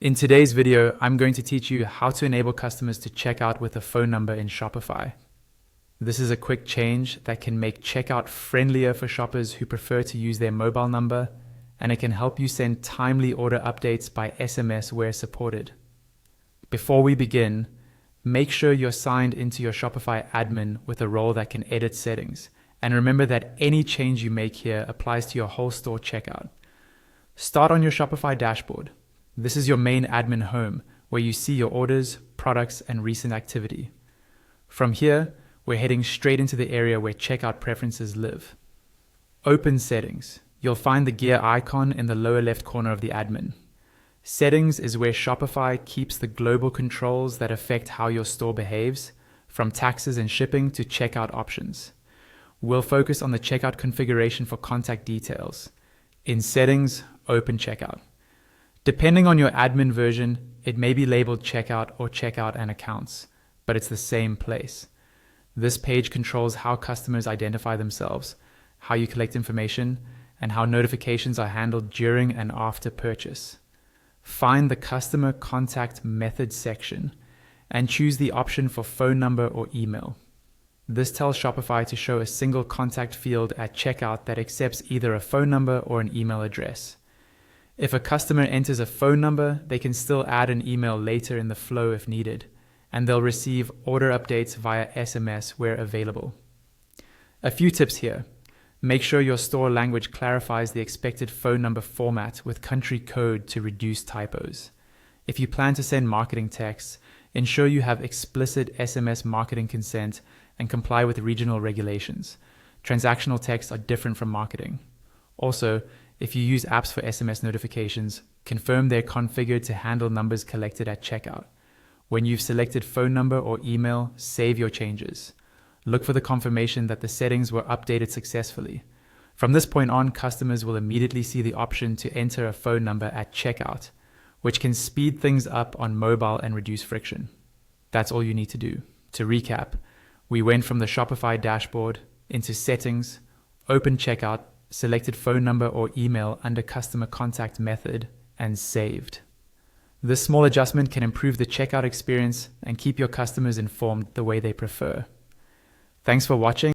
In today's video, I'm going to teach you how to enable customers to check out with a phone number in Shopify. This is a quick change that can make checkout friendlier for shoppers who prefer to use their mobile number, and it can help you send timely order updates by SMS where supported. Before we begin, make sure you're signed into your Shopify admin with a role that can edit settings, and remember that any change you make here applies to your whole store checkout. Start on your Shopify dashboard. This is your main admin home, where you see your orders, products, and recent activity. From here, we're heading straight into the area where checkout preferences live. Open Settings. You'll find the gear icon in the lower left corner of the admin. Settings is where Shopify keeps the global controls that affect how your store behaves, from taxes and shipping to checkout options. We'll focus on the checkout configuration for contact details. In Settings, open Checkout. Depending on your admin version, it may be labeled Checkout or Checkout and Accounts, but it's the same place. This page controls how customers identify themselves, how you collect information, and how notifications are handled during and after purchase. Find the Customer Contact Method section and choose the option for phone number or email. This tells Shopify to show a single contact field at checkout that accepts either a phone number or an email address. If a customer enters a phone number, they can still add an email later in the flow if needed, and they'll receive order updates via SMS where available. A few tips here. Make sure your store language clarifies the expected phone number format with country code to reduce typos. If you plan to send marketing texts, ensure you have explicit SMS marketing consent and comply with regional regulations. Transactional texts are different from marketing. Also, if you use apps for SMS notifications, confirm they're configured to handle numbers collected at checkout. When you've selected phone number or email, save your changes. Look for the confirmation that the settings were updated successfully. From this point on, customers will immediately see the option to enter a phone number at checkout, which can speed things up on mobile and reduce friction. That's all you need to do. To recap, we went from the Shopify dashboard into Settings, open Checkout, selected phone number or email under Customer Contact Method, and saved. This small adjustment can improve the checkout experience and keep your customers informed the way they prefer. Thanks for watching.